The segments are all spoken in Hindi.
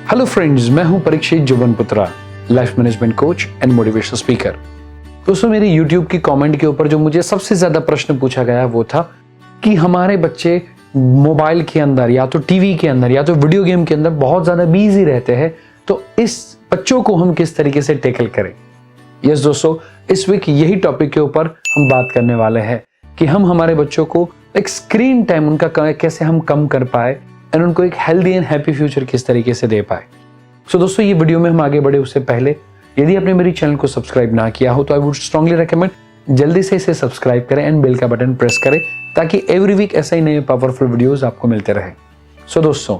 हेलो फ्रेंड्स, मैं हूं Parikshit Jubanputra, life management coach and motivational speaker. दोस्तों, मेरे YouTube की कमेंट के ऊपर जो मुझे सबसे ज्यादा प्रश्न पूछा गया वो था कि हमारे बच्चे मोबाइल के अंदर या तो टीवी के अंदर या तो वीडियो गेम के अंदर बहुत ज्यादा बिजी रहते हैं, तो इस बच्चों को हम किस तरीके से टैकल करें। यस दोस्तों, इस वीक यही टॉपिक के ऊपर हम बात करने वाले हैं कि हम हमारे बच्चों को एक स्क्रीन टाइम उनका कैसे हम कम कर पाए एंड उनको एक हेल्दी एंड हैप्पी फ्यूचर किस तरीके से दे पाए। सो दोस्तों, ये वीडियो में हम आगे बढ़े उससे पहले यदि आपने मेरी चैनल को सब्सक्राइब ना किया हो तो आई वुड स्ट्रांगली रेकमेंड जल्दी से इसे सब्सक्राइब करें एंड बेल का बटन प्रेस करें ताकि एवरी वीक ऐसा ही नए पावरफुल वीडियोस आपको मिलते रहे। सो दोस्तों,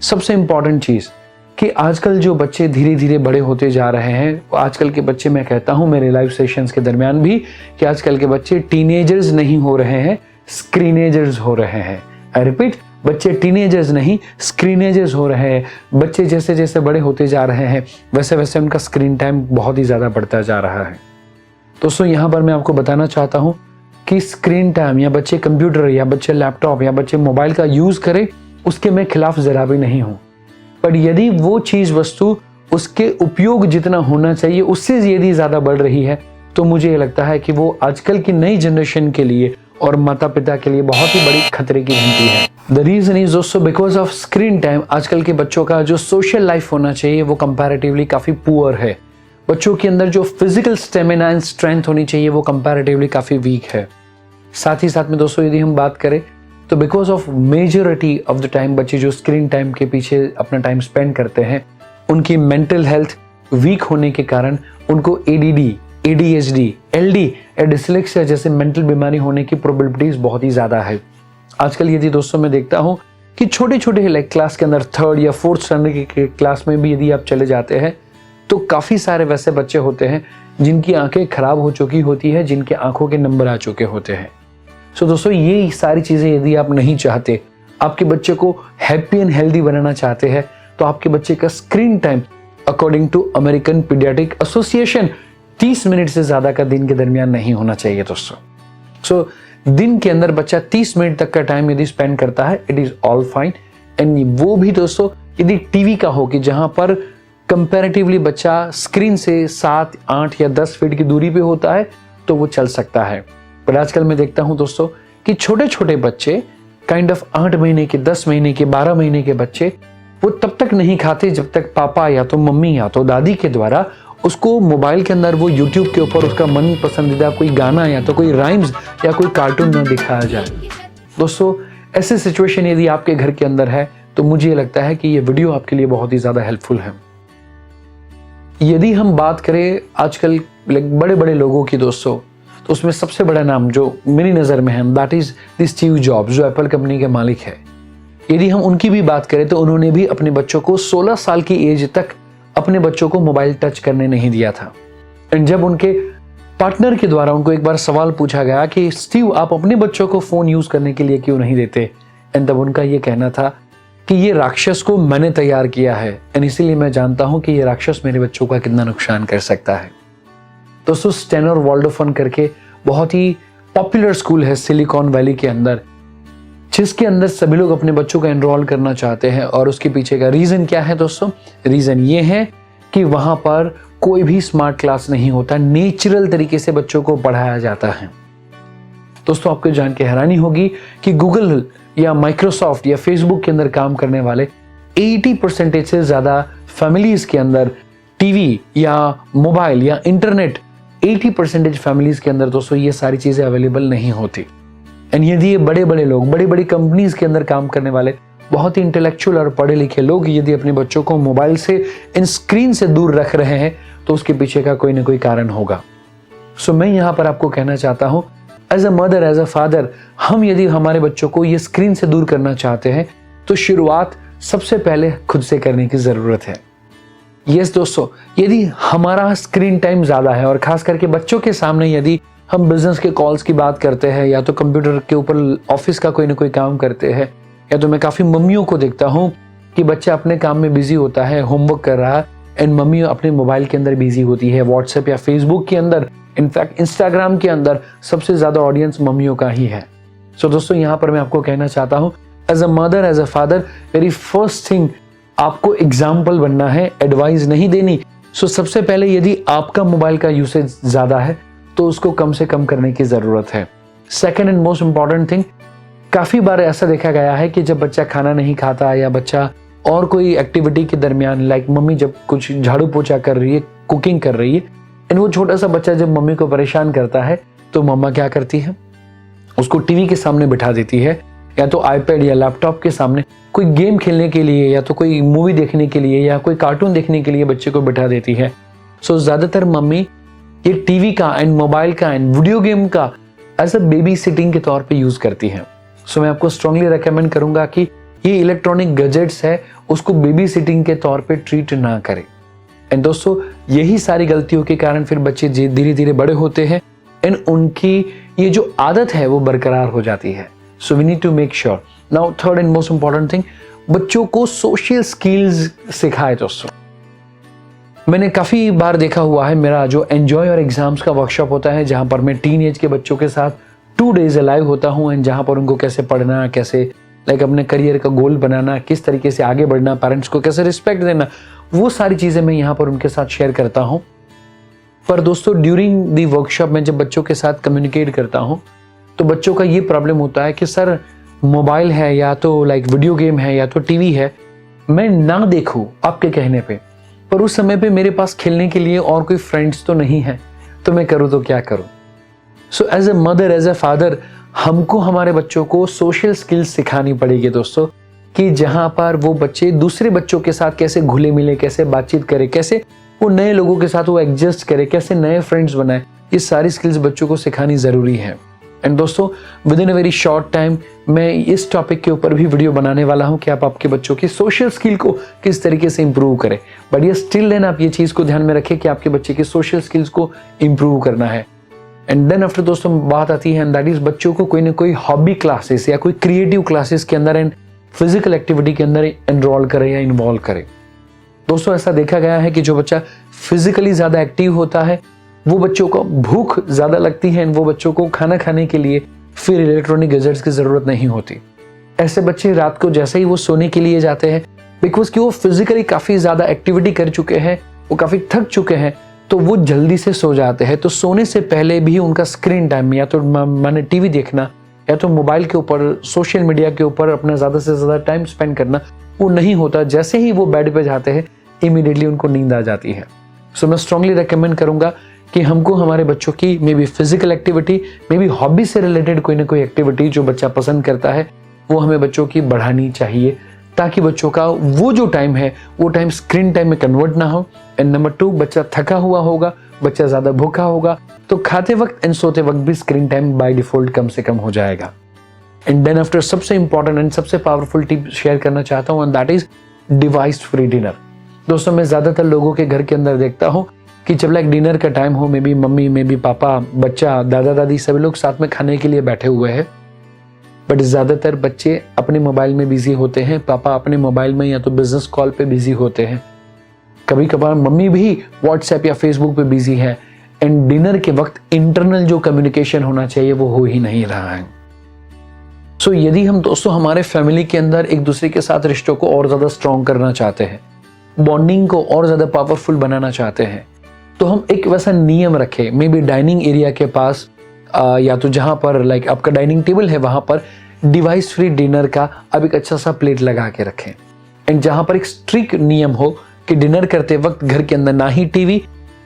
सबसे इंपॉर्टेंट चीज कि आजकल जो बच्चे धीरे धीरे बड़े होते जा रहे हैं, आजकल के बच्चे, मैं कहता हूं मेरे लाइव सेशंस के दरमियान भी कि आजकल के बच्चे टीनेजर्स नहीं हो रहे हैं, स्क्रीनेजर्स हो रहे हैं। आई रिपीट, बच्चे टीनेजर्स नहीं स्क्रीनेजर्स हो रहे हैं। बच्चे जैसे जैसे बड़े होते जा रहे हैं वैसे वैसे उनका स्क्रीन टाइम बहुत ही ज्यादा बढ़ता जा रहा है। दोस्तों, यहाँ पर मैं आपको बताना चाहता हूँ कि स्क्रीन टाइम या बच्चे कंप्यूटर या बच्चे लैपटॉप या बच्चे मोबाइल का यूज करें, उसके मैं खिलाफ जरा भी नहीं हूँ। पर यदि वो चीज वस्तु उसके उपयोग जितना होना चाहिए उससे यदि ज्यादा बढ़ रही है तो मुझे लगता है कि वो आजकल की नई जनरेशन के लिए और माता पिता के लिए बहुत ही बड़ी खतरे की घंटी है। द रीजन इज दोस्तों बिकॉज ऑफ स्क्रीन टाइम। आजकल के बच्चों का जो सोशल लाइफ होना चाहिए वो कंपैरेटिवली काफी पुअर है। बच्चों के अंदर जो फिजिकल स्टेमिना एंड स्ट्रेंथ होनी चाहिए वो कंपैरेटिवली काफी वीक है। साथ ही साथ में दोस्तों, यदि हम बात करें तो because of majority of the time बच्चे जो स्क्रीन टाइम के पीछे अपना टाइम स्पेंड करते हैं, उनकी मेंटल हेल्थ वीक होने के कारण उनको एडीडी, एडीएचडी, एलडी या डिसलेक्सिया जैसे मेंटल बीमारी होने की प्रोबेबिलिटीज बहुत ही ज्यादा है। आजकल यदि दोस्तों मैं देखता हूं कि छोटे छोटे लाइक क्लास के अंदर 3rd या 4th स्टैंडर्ड के क्लास में भी यदि आप चले जाते हैं तो काफी सारे वैसे बच्चे होते हैं जिनकी आंखें खराब हो चुकी होती है, जिनके आंखों के नंबर आ चुके होते हैं। सो दोस्तों, ये सारी चीजें यदि आप नहीं चाहते, आपके बच्चे को हैप्पी एंड हेल्दी बनाना चाहते हैं, तो आपके बच्चे का screen time according to American paediatric association 30 minute से ज्यादा का दिन के दरमियान नहीं होना चाहिए दोस्तों। सो दिन के अंदर बच्चा 30 मिनट तक का टाइम यदि स्पेंड करता है, it is all fine. And वो भी दोस्तों यदि टीवी का हो कि जहां पर कंपैरेटिवली बच्चा स्क्रीन से 7, 8 या 10 फीट की दूरी पे होता है तो वो चल सकता है। पर आजकल मैं देखता हूं दोस्तों कि छोटे छोटे बच्चे काइंड ऑफ 8 महीने के, 10 महीने के, 12 महीने के बच्चे वो तब तक नहीं खाते जब तक पापा या तो मम्मी या तो दादी के द्वारा उसको मोबाइल के अंदर वो YouTube के ऊपर उसका मन पसंदीदा कोई गाना या तो कोई राइम्स या कोई कार्टून न दिखाया जाए। दोस्तों, ऐसे सिचुएशन यदि आपके घर के अंदर है तो मुझे लगता है कि ये वीडियो आपके लिए बहुत ही ज्यादा हेल्पफुल है। यदि हम बात करें आजकल बड़े बड़े लोगों की दोस्तों, तो उसमें सबसे बड़ा नाम जो मेरी नजर में है दैट इज स्टीव जॉब्स, जो एप्पल कंपनी के मालिक है। यदि हम उनकी भी बात करें तो उन्होंने भी अपने बच्चों को 16 साल की एज तक अपने बच्चों को मोबाइल टच करने नहीं दिया था। एंड जब उनके पार्टनर के द्वारा उनको एक बार सवाल पूछा गया कि स्टीव, आप अपने बच्चों को फोन यूज करने के लिए क्यों नहीं देते, एंड तब उनका ये कहना था कि ये राक्षस को मैंने तैयार किया है एंड इसीलिए मैं जानता हूं कि ये राक्षस मेरे बच्चों का कितना नुकसान कर सकता है। दोस्तों, स्टेनर वाल्डोफन करके बहुत ही पॉपुलर स्कूल है सिलिकॉन वैली के अंदर, जिसके अंदर सभी लोग अपने बच्चों को एनरोल करना चाहते हैं। और उसके पीछे का रीजन क्या है दोस्तों? रीजन ये है कि वहां पर कोई भी स्मार्ट क्लास नहीं होता, नेचुरल तरीके से बच्चों को पढ़ाया जाता है। दोस्तों, आपको जान के हैरानी होगी कि गूगल या माइक्रोसॉफ्ट या फेसबुक के अंदर काम करने वाले 80% से ज्यादा फैमिलीज के अंदर टीवी या मोबाइल या इंटरनेट 80% फैमिलीज के अंदर दोस्तों ये सारी चीजें अवेलेबल नहीं होती। एंड यदि ये बड़े बड़े लोग, बड़ी बड़ी कंपनीज के अंदर काम करने वाले बहुत ही इंटेलेक्चुअल और पढ़े लिखे लोग यदि अपने बच्चों को मोबाइल से इन स्क्रीन से दूर रख रहे हैं तो उसके पीछे का कोई ना कोई कारण होगा। सो मैं यहाँ पर आपको कहना चाहता हूँ, as a mother, as a father, हम यदि हमारे बच्चों को ये स्क्रीन से दूर करना चाहते हैं तो शुरुआत सबसे पहले खुद से करने की जरूरत है। यस दोस्तों, यदि हमारा स्क्रीन टाइम ज्यादा है और खास करके बच्चों के सामने यदि हम बिजनेस के कॉल्स की बात करते हैं या तो कंप्यूटर के ऊपर ऑफिस का कोई ना कोई काम करते हैं, या तो मैं काफी मम्मियों को देखता हूं कि बच्चा अपने काम में बिजी होता है, होमवर्क कर रहा है, एंड मम्मी अपने मोबाइल के अंदर बिजी होती है, व्हाट्सएप या फेसबुक के अंदर, इनफैक्ट इंस्टाग्राम के अंदर सबसे ज्यादा ऑडियंस मम्मियों का ही है। सो दोस्तों, यहाँ पर मैं आपको कहना चाहता हूं, as a mother, as a father, very first thing आपको एग्जाम्पल बनना है, एडवाइस नहीं देनी। सो सबसे पहले यदि आपका मोबाइल का यूसेज ज्यादा है तो उसको कम से कम करने की जरूरत है। Second and most important thing, काफी बार ऐसा देखा गया है कि जब बच्चा खाना नहीं खाता या बच्चा और कोई एक्टिविटी के दरमियान, लाइक मम्मी जब कुछ झाड़ू पोछा कर रही है, कुकिंग कर रही है, एंड वो छोटा सा बच्चा जब मम्मी को परेशान करता है तो मम्मा क्या करती है, उसको टीवी के सामने बिठा देती है या तो आईपैड या लैपटॉप के सामने कोई गेम खेलने के लिए या तो कोई मूवी देखने के लिए या कोई कार्टून देखने के लिए बच्चे को बिठा देती है। सो ज्यादातर मम्मी ये टीवी का एंड मोबाइल का एंड वीडियो गेम का एज अ बेबी सिटिंग के तौर पे यूज करती है। सो मैं आपको स्ट्रांगली रेकमेंड करूंगा कि ये इलेक्ट्रॉनिक गैजेट्स है उसको बेबी सिटिंग के तौर पे ट्रीट ना करें। एंड दोस्तों यही सारी गलतियों के कारण फिर बच्चे धीरे धीरे बड़े होते हैं एंड उनकी ये जो आदत है वो बरकरार हो जाती है। So we need to make sure. Now third and most important thing, बच्चों को सोशल स्किल्स सिखाए। दोस्तों मैंने काफी बार देखा हुआ है, मेरा जो एंजॉय और एग्जाम्स का वर्कशॉप होता है जहां पर मैं टीन एज के बच्चों के साथ 2 days लाइव होता हूं एंड जहां पर उनको कैसे पढ़ना, कैसे लाइक अपने करियर का गोल बनाना, किस तरीके से आगे बढ़ना, पेरेंट्स को कैसे रिस्पेक्ट देना, वो सारी चीजें मैं यहाँ पर उनके साथ शेयर करता हूँ। पर दोस्तों ड्यूरिंग दी वर्कशॉप में जब बच्चों के साथ कम्युनिकेट करता हूँ तो बच्चों का ये प्रॉब्लम होता है कि सर मोबाइल है या तो लाइक वीडियो गेम है या तो टीवी है, मैं ना देखूं आपके कहने पे, पर उस समय पे मेरे पास खेलने के लिए और कोई फ्रेंड्स तो नहीं है, तो मैं करूँ तो क्या करूँ। So as a mother, as a father, हमको हमारे बच्चों को सोशल स्किल्स सिखानी पड़ेगी दोस्तों, कि जहां पर वो बच्चे दूसरे बच्चों के साथ कैसे घुले मिले, कैसे बातचीत करे, कैसे वो नए लोगों के साथ वो एडजस्ट करे, कैसे नए फ्रेंड्स बनाए, ये सारी स्किल्स बच्चों को सिखानी जरूरी है। एंड दोस्तों with in a very short time मैं इस टॉपिक के ऊपर भी वीडियो बनाने वाला हूं कि आप आपके बच्चों की सोशल स्किल को किस तरीके से इंप्रूव करें। बट ये स्टिल देन आप ये चीज को ध्यान में रखें कि आपके बच्चे की सोशल स्किल्स को इंप्रूव करना है। एंड देन आफ्टर दोस्तों बात आती है एंड दैट इज बच्चों को कोई ना कोई हॉबी क्लासेस या कोई क्रिएटिव क्लासेस के अंदर एंड फिजिकल एक्टिविटी के अंदर एनरोल करे या इन्वॉल्व करे। दोस्तों ऐसा देखा गया है कि जो बच्चा फिजिकली ज्यादा एक्टिव होता है वो बच्चों को भूख ज्यादा लगती है एंड वो बच्चों को खाना खाने के लिए फिर इलेक्ट्रॉनिक गैजेट्स की जरूरत नहीं होती। ऐसे बच्चे रात को जैसे ही वो सोने के लिए जाते हैं, बिकॉज कि वो फिजिकली काफी ज्यादा एक्टिविटी कर चुके हैं, वो काफी थक चुके हैं, तो वो जल्दी से सो जाते हैं। तो सोने से पहले भी उनका स्क्रीन टाइम या तो माने टीवी देखना या तो मोबाइल के ऊपर, सोशल मीडिया के ऊपर अपना ज्यादा से ज्यादा टाइम स्पेंड करना वो नहीं होता। जैसे ही वो बेड पे जाते हैं इमीडिएटली उनको नींद आ जाती है। सो मैं स्ट्रांगली रेकमेंड करूंगा कि हमको हमारे बच्चों की may be physical activity, may be hobby से रिलेटेड कोई ना कोई एक्टिविटी जो बच्चा पसंद करता है वो हमें बच्चों की बढ़ानी चाहिए, ताकि बच्चों का वो जो टाइम है वो टाइम स्क्रीन टाइम में कन्वर्ट ना हो। एंड नंबर 2, बच्चा थका हुआ होगा, बच्चा ज्यादा भूखा होगा तो खाते वक्त एंड सोते वक्त भी स्क्रीन टाइम बाय डिफॉल्ट कम से कम हो जाएगा। एंड देन आफ्टर सबसे इंपॉर्टेंट एंड सबसे पावरफुल टिप शेयर करना चाहता हूँ and that is device free dinner. दोस्तों मैं ज्यादातर लोगों के घर के अंदर देखता हूँ कि जब लाइक डिनर का टाइम हो, may be mummy, may be पापा, बच्चा, दादा दादी सभी लोग साथ में खाने के लिए बैठे हुए हैं, बट ज्यादातर बच्चे अपने मोबाइल में बिजी होते हैं, पापा अपने मोबाइल में या तो बिजनेस कॉल पे बिजी होते हैं, कभी कभार मम्मी भी व्हाट्सएप या फेसबुक पे बिजी है एंड डिनर के वक्त इंटरनल जो कम्युनिकेशन होना चाहिए वो हो ही नहीं रहा है। सो यदि हम दोस्तों हमारे फैमिली के अंदर एक दूसरे के साथ रिश्तों को और ज्यादा स्ट्रॉन्ग करना चाहते हैं, बॉन्डिंग को और ज्यादा पावरफुल बनाना चाहते हैं, तो हम एक वैसा नियम रखें, मे बी डाइनिंग एरिया के पास या तो जहां पर लाइक आपका डाइनिंग टेबल है वहां पर डिवाइस फ्री डिनर का अब एक अच्छा सा प्लेट लगा के रखें। एंड जहां पर एक स्ट्रिक्ट नियम हो कि डिनर करते वक्त घर के अंदर ना ही टीवी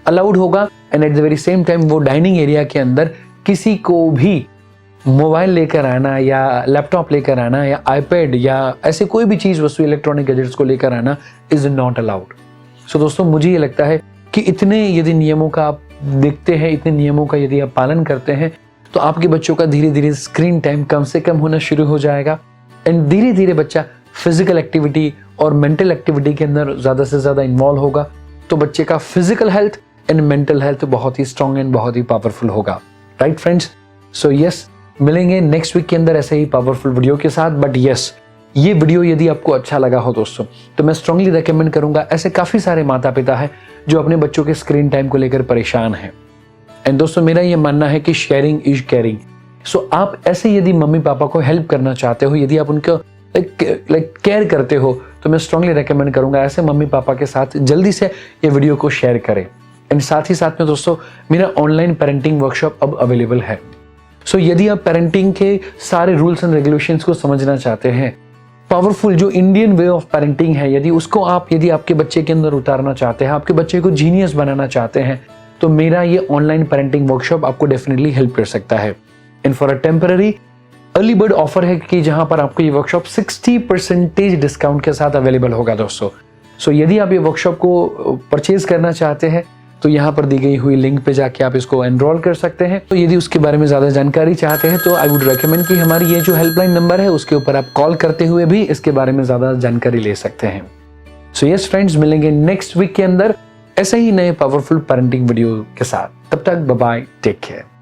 अलाउड होगा and at the very same time वो डाइनिंग एरिया के अंदर किसी को भी मोबाइल लेकर आना या लैपटॉप लेकर आना या आईपैड या ऐसे कोई भी चीज वस्तु इलेक्ट्रॉनिक गैजेट्स को लेकर आना इज नॉट अलाउड। सो दोस्तों मुझे ये लगता है कि इतने यदि नियमों का आप देखते हैं, इतने नियमों का यदि आप पालन करते हैं तो आपके बच्चों का धीरे धीरे स्क्रीन टाइम कम से कम होना शुरू हो जाएगा एंड धीरे धीरे बच्चा फिजिकल एक्टिविटी और मेंटल एक्टिविटी के अंदर ज्यादा से ज्यादा इन्वॉल्व होगा, तो बच्चे का physical health and mental health बहुत ही स्ट्रांग एंड बहुत ही पावरफुल होगा। Right friends? सो यस, मिलेंगे नेक्स्ट वीक के अंदर ऐसे ही पावरफुल वीडियो के साथ। बट यस, ये वीडियो यदि आपको अच्छा लगा हो दोस्तों तो मैं स्ट्रांगली रेकमेंड करूंगा, ऐसे काफी सारे माता पिता हैं जो अपने बच्चों के स्क्रीन टाइम को लेकर परेशान हैं। एंड दोस्तों मेरा ये मानना है कि शेयरिंग इज केयरिंग। सो आप ऐसे यदि मम्मी पापा को हेल्प करना चाहते हो, यदि आप उनका लाइक केयर करते हो, तो मैं स्ट्रांगली रेकमेंड करूंगा ऐसे मम्मी पापा के साथ जल्दी से ये वीडियो को शेयर करें। एंड साथ ही साथ में दोस्तों मेरा ऑनलाइन पेरेंटिंग वर्कशॉप अब अवेलेबल है। सो यदि आप पेरेंटिंग के सारे रूल्स एंड रेगुलेशंस को समझना चाहते हैं, पावरफुल जो इंडियन वे ऑफ पेरेंटिंग है, यदि आपके बच्चे के अंदर उतारना चाहते हैं, आपके बच्चे को जीनियस बनाना चाहते हैं, तो मेरा ये ऑनलाइन पेरेंटिंग वर्कशॉप आपको डेफिनेटली हेल्प कर सकता है। And for a temporary early bird offer है कि जहां पर आपको ये वर्कशॉप 60% डिस्काउंट के साथ अवेलेबल होगा दोस्तों। सो यदि आप ये वर्कशॉप को परचेज करना चाहते हैं तो यहाँ पर दी गई हुई लिंक पे जाके आप इसको एनरोल कर सकते हैं। तो यदि उसके बारे में ज़्यादा जानकारी चाहते हैं तो आई वुड रेकमेंड कि हमारी ये जो हेल्पलाइन नंबर है उसके ऊपर आप कॉल करते हुए भी इसके बारे में ज़्यादा जानकारी ले सकते हैं। सो यस फ्रेंड्स, मिलेंगे नेक्स्ट वीक के अंदर ऐसे ही नए पावरफुल पेरेंटिंग वीडियो के साथ। तब तक बाय बाय, टेक केयर।